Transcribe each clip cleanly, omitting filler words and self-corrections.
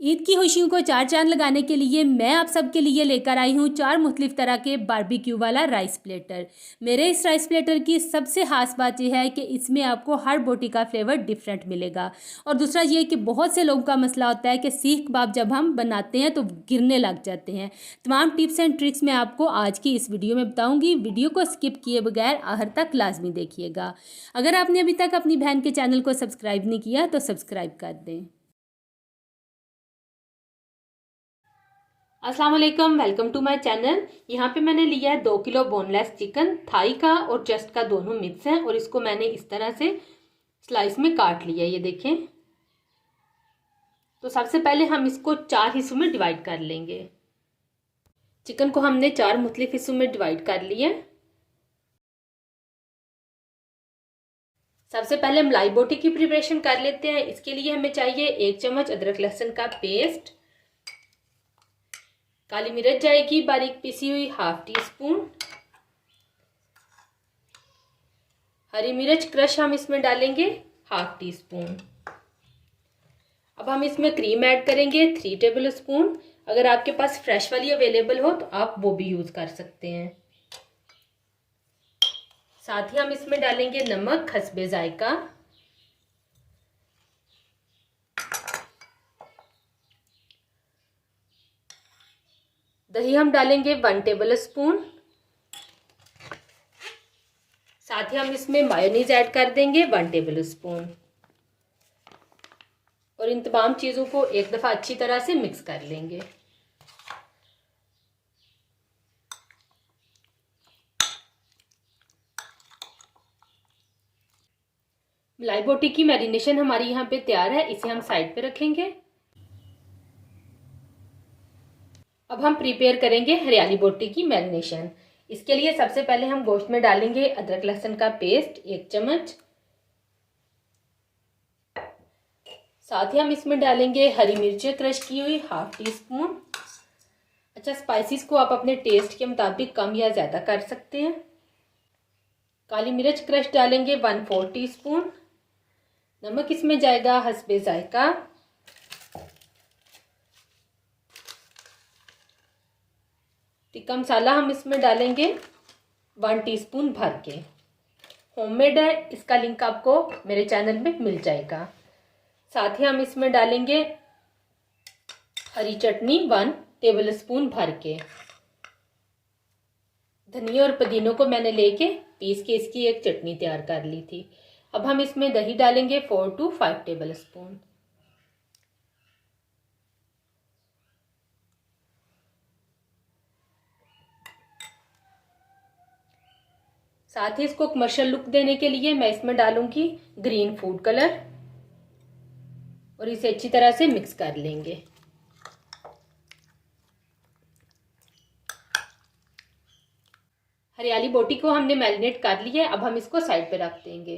ईद की खुशियों को चार चांद लगाने के लिए मैं आप सबके लिए लेकर आई हूँ चार मुख्तलिफ तरह के बारबेक्यू वाला राइस प्लेटर। मेरे इस राइस प्लेटर की सबसे ख़ास बात यह है कि इसमें आपको हर बोटी का फ्लेवर डिफरेंट मिलेगा। और दूसरा ये कि बहुत से लोगों का मसला होता है कि सीख कबाब जब हम बनाते हैं तो गिरने लग जाते हैं। तमाम टिप्स एंड ट्रिक्स मैं आपको आज की इस वीडियो में बताऊँगी। वीडियो को स्किप किए बगैर आखिर तक लाजमी देखिएगा। अगर आपने अभी तक अपनी बहन के चैनल को सब्सक्राइब नहीं किया तो सब्सक्राइब कर दें। अस्सलाम वालेकुम, वेलकम टू माय चैनल। यहाँ पे मैंने लिया है 2 किलो बोनलेस चिकन, थाई का और चेस्ट का दोनों मिक्स हैं और इसको मैंने इस तरह से स्लाइस में काट लिया है, ये देखें। तो सबसे पहले हम इसको 4 हिस्सों में डिवाइड कर लेंगे। चिकन को हमने 4 मुख्तलिफ हिस्सों में डिवाइड कर लिया। सबसे पहले मलाई बोटी की प्रिपरेशन कर लेते हैं। इसके लिए हमें चाहिए 1 चम्मच अदरक लहसुन का पेस्ट, काली मिर्च जाएगी बारीक पिसी हुई ½ टी स्पून, हरी मिर्च क्रश हम इसमें डालेंगे ½ टी स्पून। अब हम इसमें क्रीम ऐड करेंगे 3 टेबल स्पून। अगर आपके पास फ्रेश वाली अवेलेबल हो तो आप वो भी यूज कर सकते हैं। साथ ही हम इसमें डालेंगे नमक हस्बे जायका, दही हम डालेंगे 1 टेबल स्पून। साथ ही हम इसमें मायोनीज ऐड कर देंगे 1 टेबल स्पून और इन तमाम चीज़ों को एक दफ़ा अच्छी तरह से मिक्स कर लेंगे। मलाई बोटी की मैरिनेशन हमारी यहाँ पे तैयार है, इसे हम साइड पे रखेंगे। अब हम प्रिपेयर करेंगे हरियाली बोटी की मैरिनेशन। इसके लिए सबसे पहले हम गोश्त में डालेंगे अदरक लहसुन का पेस्ट 1 चम्मच। साथ ही हम इसमें डालेंगे हरी मिर्चें क्रश की हुई ½ टी स्पून। अच्छा, स्पाइसेस को आप अपने टेस्ट के मुताबिक कम या ज़्यादा कर सकते हैं। काली मिर्च क्रश डालेंगे 1/4 टी स्पून। नमक इसमें जाएगा हस्बे जायका। टिक्का मसाला हम इसमें डालेंगे 1 टीस्पून भर के। होममेड है, इसका लिंक आपको मेरे चैनल में मिल जाएगा। साथ ही हम इसमें डालेंगे हरी चटनी 1 टेबल स्पून भर के। धनिया और पुदीनों को मैंने लेके पीस के इसकी एक चटनी तैयार कर ली थी। अब हम इसमें दही डालेंगे 4 to 5 टेबल स्पून। साथ ही इसको कमर्शियल लुक देने के लिए मैं इसमें डालूंगी ग्रीन फूड कलर और इसे अच्छी तरह से मिक्स कर लेंगे। हरियाली बोटी को हमने मैरिनेट कर लिया है, अब हम इसको साइड पे रख देंगे।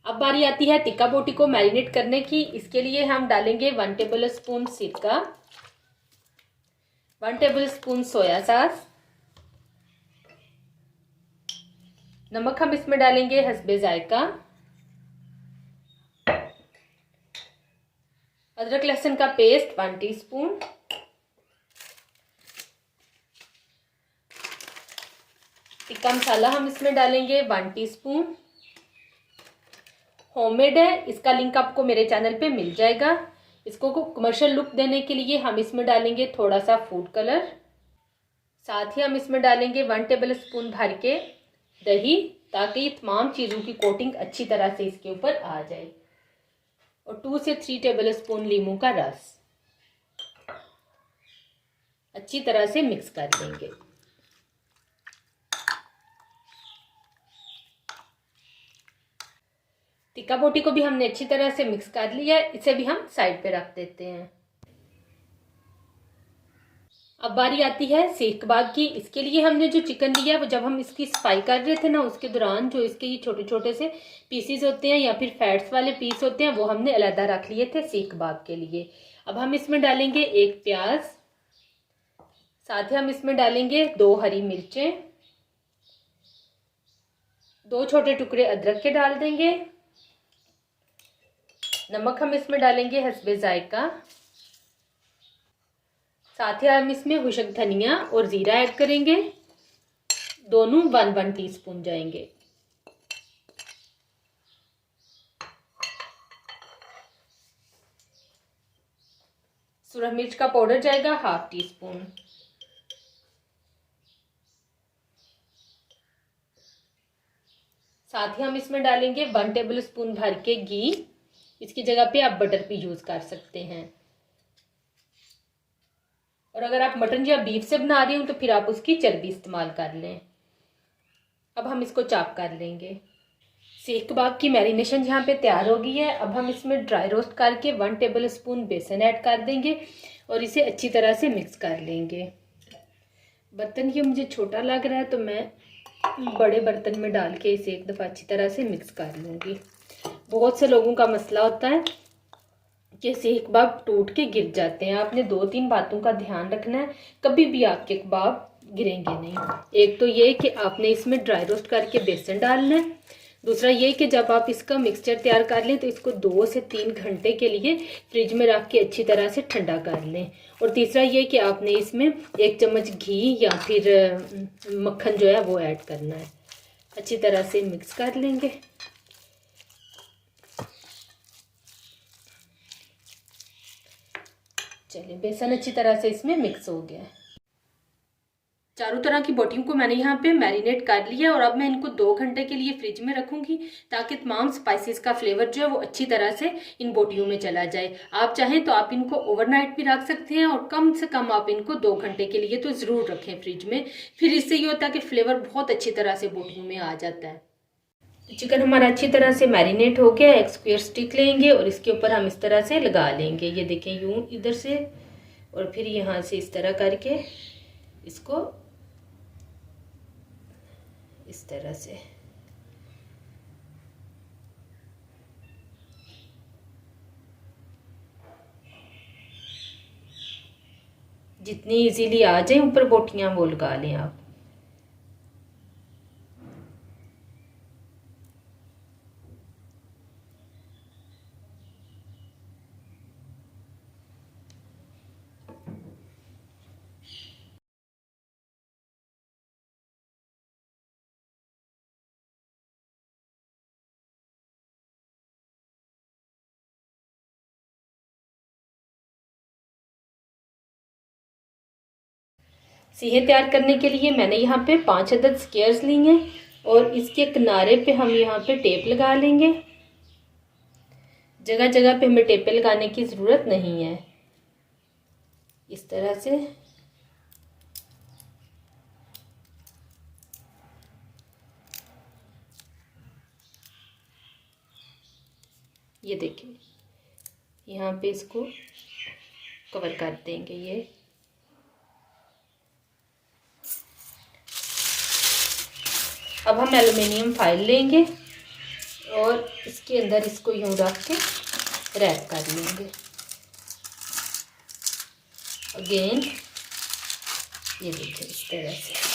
अब बारी आती है टिक्का बोटी को मैरिनेट करने की। इसके लिए हम डालेंगे 1 टेबल स्पून सिरका, 1 टेबल स्पून सोया सॉस, नमक हम इसमें डालेंगे हस्बे जायका, अदरक लहसुन का पेस्ट 1 टीस्पून, टिक्का मसाला हम इसमें डालेंगे 1 टीस्पून। होममेड है, इसका लिंक आपको मेरे चैनल पे मिल जाएगा। इसको कमर्शियल लुक देने के लिए हम इसमें डालेंगे थोड़ा सा फूड कलर। साथ ही हम इसमें डालेंगे 1 टेबल स्पून भर के दही, ताकि तमाम चीज़ों की कोटिंग अच्छी तरह से इसके ऊपर आ जाए, और 2 से 3 टेबल स्पून लीमू का रस। अच्छी तरह से मिक्स कर लेंगे। टिक्का बोटी को भी हमने अच्छी तरह से मिक्स कर लिया है, इसे भी हम साइड पे रख देते हैं। अब बारी आती है सीख कबाब की। इसके लिए हमने जो चिकन लिया वो जब हम इसकी सफाई कर रहे थे ना, उसके दौरान जो इसके ये छोटे छोटे से पीसीज होते हैं या फिर फैट्स वाले पीस होते हैं वो हमने अलहदा रख लिए थे सीख कबाब के लिए। अब हम इसमें डालेंगे 1 प्याज, साथ ही हम इसमें डालेंगे 2 हरी मिर्चें, 2 छोटे टुकड़े अदरक के डाल देंगे, नमक हम इसमें डालेंगे हस्बे जायका। साथ ही हम इसमें खुशक धनिया और ज़ीरा ऐड करेंगे, दोनों 1-1 टीस्पून जाएंगे। सूरज मिर्च का पाउडर जाएगा 1/2 टीस्पून। साथ ही हम इसमें डालेंगे 1 टेबल स्पून भर के घी। इसकी जगह पे आप बटर भी यूज कर सकते हैं। और अगर आप मटन या बीफ से बना रही हो तो फिर आप उसकी चर्बी इस्तेमाल कर लें। अब हम इसको चॉप कर लेंगे। सीख कबाब की मैरिनेशन यहाँ पे तैयार हो गई है। अब हम इसमें ड्राई रोस्ट करके 1 टेबल स्पून बेसन ऐड कर देंगे और इसे अच्छी तरह से मिक्स कर लेंगे। बर्तन ये मुझे छोटा लग रहा है तो मैं बड़े बर्तन में डाल के इसे एक दफ़ा अच्छी तरह से मिक्स कर लूँगी। बहुत से लोगों का मसला होता है कि सीख कबाब टूट के गिर जाते हैं। आपने 2-3 बातों का ध्यान रखना है, कभी भी आपके कबाब गिरेंगे नहीं। एक तो ये कि आपने इसमें ड्राई रोस्ट करके बेसन डालना है। दूसरा ये कि जब आप इसका मिक्सचर तैयार कर लें तो इसको 2 से 3 घंटे के लिए फ्रिज में रख के अच्छी तरह से ठंडा कर लें। और तीसरा ये कि आपने इसमें 1 चम्मच घी या फिर मक्खन जो है वो ऐड करना है। अच्छी तरह से मिक्स कर लेंगे। चलिए, बेसन अच्छी तरह से इसमें मिक्स हो गया है। चारों तरह की बोटियों को मैंने यहाँ पे मैरिनेट कर लिया और अब मैं इनको 2 घंटे के लिए फ्रिज में रखूंगी ताकि तमाम स्पाइसेस का फ्लेवर जो है वो अच्छी तरह से इन बोटियों में चला जाए। आप चाहें तो आप इनको ओवरनाइट भी रख सकते हैं और कम से कम आप इनको 2 घंटे के लिए तो ज़रूर रखें फ्रिज में। फिर इससे ये होता है कि फ्लेवर बहुत अच्छी तरह से बोटियों में आ जाता है। चिकन हमारा अच्छी तरह से मैरिनेट हो गया। एक स्क्वायर स्टिक लेंगे और इसके ऊपर हम इस तरह से लगा लेंगे। ये देखें, यूं इधर से और फिर यहाँ से इस तरह करके इसको इस तरह से। जितनी इजीली आ जाए ऊपर बोटियां वो लगा लें आप। सीहे तैयार करने के लिए मैंने यहाँ पे 5 अदद स्क्वायर्स ली हैं और इसके किनारे पे हम यहाँ पे टेप लगा लेंगे। जगह जगह पे हमें टेप लगाने की ज़रूरत नहीं है। इस तरह से ये देखिए, यहाँ पे इसको कवर कर देंगे। ये अब हम एल्युमिनियम फाइल लेंगे और इसके अंदर इसको यूं रख के रैप कर लेंगे। अगेन ये देखिए इस तरह से।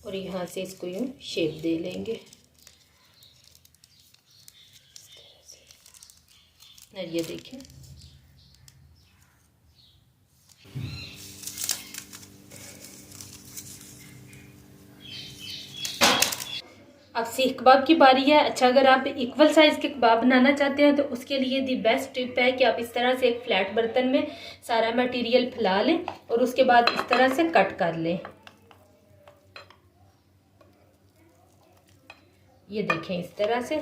और यहाँ से इसको यूँ शेप दे लेंगे और ये देखिए अब सीख कबाब की बारी है। अच्छा, अगर आप इक्वल साइज़ के कबाब बनाना चाहते हैं तो उसके लिए दी बेस्ट टिप है कि आप इस तरह से एक फ्लैट बर्तन में सारा मटेरियल फैला लें और उसके बाद इस तरह से कट कर लें। ये देखें इस तरह से।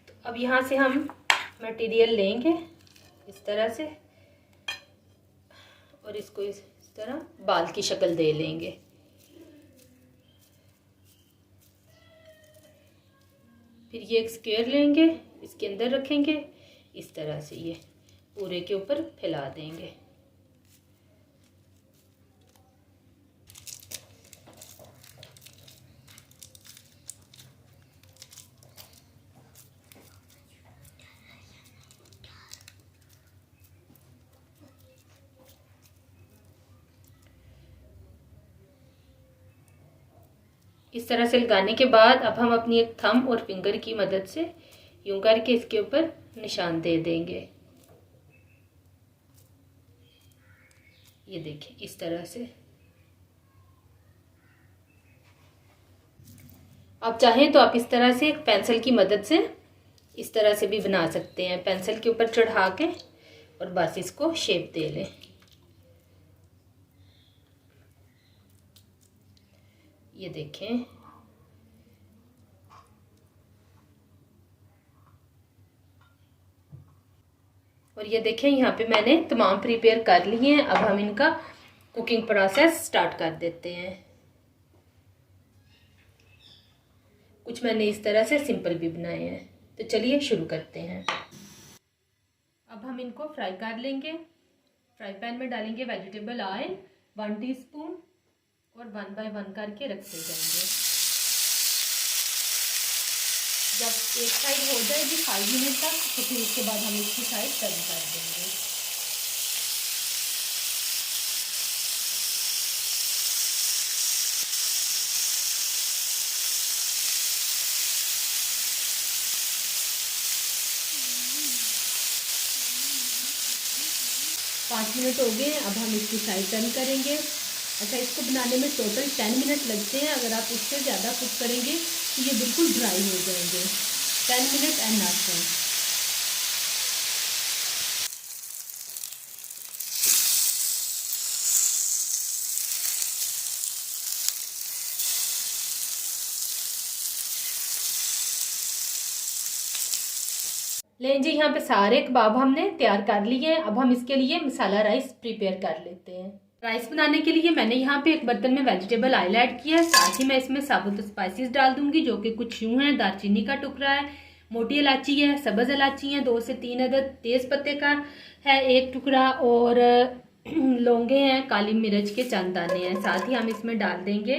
तो अब यहाँ से हम मटेरियल लेंगे इस तरह से और इसको इस तरह बाल की शक्ल दे लेंगे। फिर ये एक स्क्वायर लेंगे, इसके अंदर रखेंगे, इस तरह से ये पूरे के ऊपर फैला देंगे। इस तरह से लगाने के बाद अब हम अपनी एक थंब और फिंगर की मदद से यूं करके इसके ऊपर निशान दे देंगे। ये देखिए इस तरह से। आप चाहें तो आप इस तरह से पेंसिल की मदद से इस तरह से भी बना सकते हैं, पेंसिल के ऊपर चढ़ा के और बस इसको शेप दे लें। ये देखें। और ये देखें यहाँ पे मैंने तमाम प्रिपेयर कर लिए हैं। अब हम इनका कुकिंग प्रोसेस स्टार्ट कर देते हैं। कुछ मैंने इस तरह से सिंपल भी बनाए हैं, तो चलिए शुरू करते हैं। अब हम इनको फ्राई कर लेंगे। फ्राई पैन में डालेंगे वेजिटेबल ऑयल 1 टीस्पून और 1 बाय 1 करके रखते जाएंगे। जब एक साइड हो जाएगी 5 मिनट तक, तो फिर उसके बाद हम इसकी साइड टर्न कर देंगे। पाँच मिनट हो गए, अब हम इसकी साइड टर्न करेंगे। अच्छा, इसको बनाने में टोटल 10 मिनट लगते हैं। अगर आप उससे ज़्यादा कुक करेंगे तो ये बिल्कुल ड्राई हो जाएंगे। 10 मिनट एंड नॉट मोर। लें जी, यहाँ पे सारे कबाब हमने तैयार कर लिए हैं। अब हम इसके लिए मसाला राइस प्रिपेयर कर लेते हैं। राइस बनाने के लिए मैंने यहाँ पे एक बर्तन में वेजिटेबल ऑयल ऐड किया है। साथ ही मैं इसमें साबुत स्पाइसेस डाल दूंगी, जो कि कुछ यूँ हैं। दालचीनी का टुकड़ा है, मोटी इलायची है, सब्ज इलायची है 2 से 3 अदद, तेज पत्ते का है 1 टुकड़ा और लौंगे हैं, काली मिर्च के चंद दाने हैं। साथ ही हम इसमें डाल देंगे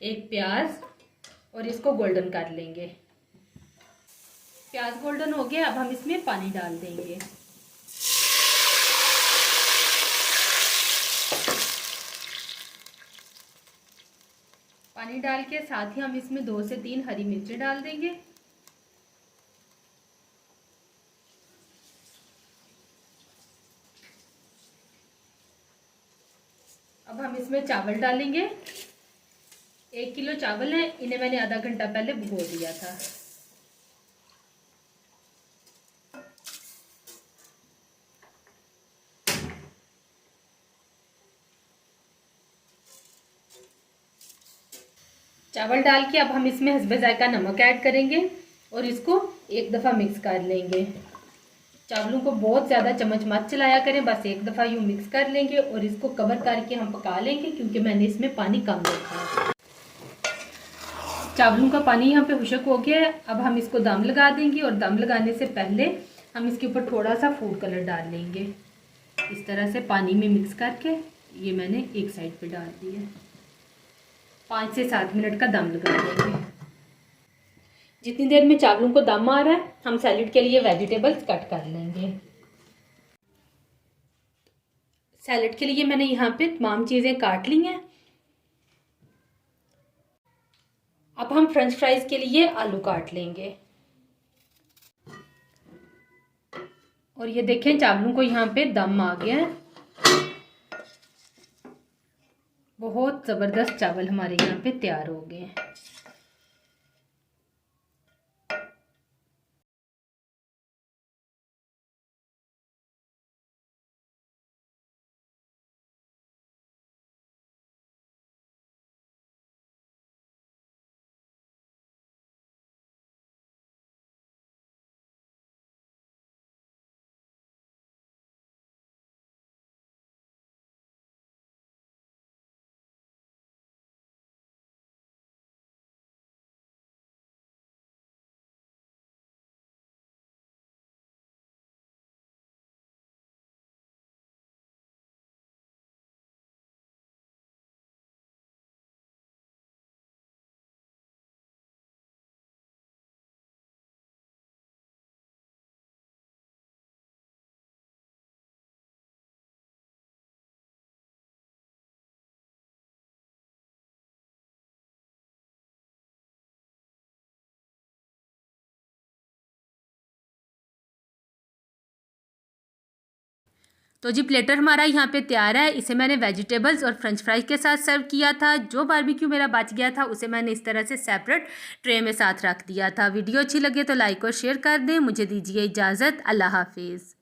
1 प्याज और इसको गोल्डन कर लेंगे। प्याज गोल्डन हो गया, अब हम इसमें पानी डाल देंगे। पानी डाल के साथ ही हम इसमें 2 से 3 हरी मिर्चें डाल देंगे। अब हम इसमें चावल डालेंगे। 1 किलो चावल है, इन्हें मैंने आधा घंटा पहले भिगो दिया था। चावल डाल के अब हम इसमें हस्बे जायका नमक ऐड करेंगे और इसको एक दफ़ा मिक्स कर लेंगे। चावलों को बहुत ज़्यादा चम्मच मत चलाया करें, बस एक दफ़ा यूँ मिक्स कर लेंगे और इसको कवर करके हम पका लेंगे, क्योंकि मैंने इसमें पानी कम रखा है। चावलों का पानी यहाँ पे खुश्क हो गया है। अब हम इसको दम लगा देंगे और दम लगाने से पहले हम इसके ऊपर थोड़ा सा फूड कलर डाल लेंगे। इस तरह से पानी में मिक्स करके ये मैंने एक साइड पे डाल दिया। 5 से 7 मिनट का दम लगा देंगे। जितनी देर में चावलों को दम आ रहा है, हम सैलेड के लिए वेजिटेबल्स कट कर लेंगे। सैलेड के लिए मैंने यहाँ पे तमाम चीज़ें काट ली हैं। अब हम फ्रेंच फ्राइज के लिए आलू काट लेंगे। और ये देखें, चावलों को यहाँ पे दम आ गया है। बहुत ज़बरदस्त चावल हमारे यहाँ पे तैयार हो गए हैं। तो जी प्लेटर हमारा यहाँ पे तैयार है। इसे मैंने वेजिटेबल्स और फ्रेंच फ्राइज के साथ सर्व किया था। जो बारबेक्यू मेरा बच गया था उसे मैंने इस तरह से सेपरेट ट्रे में साथ रख दिया था। वीडियो अच्छी लगे तो लाइक और शेयर कर दें। मुझे दीजिए इजाज़त। अल्लाह हाफिज़।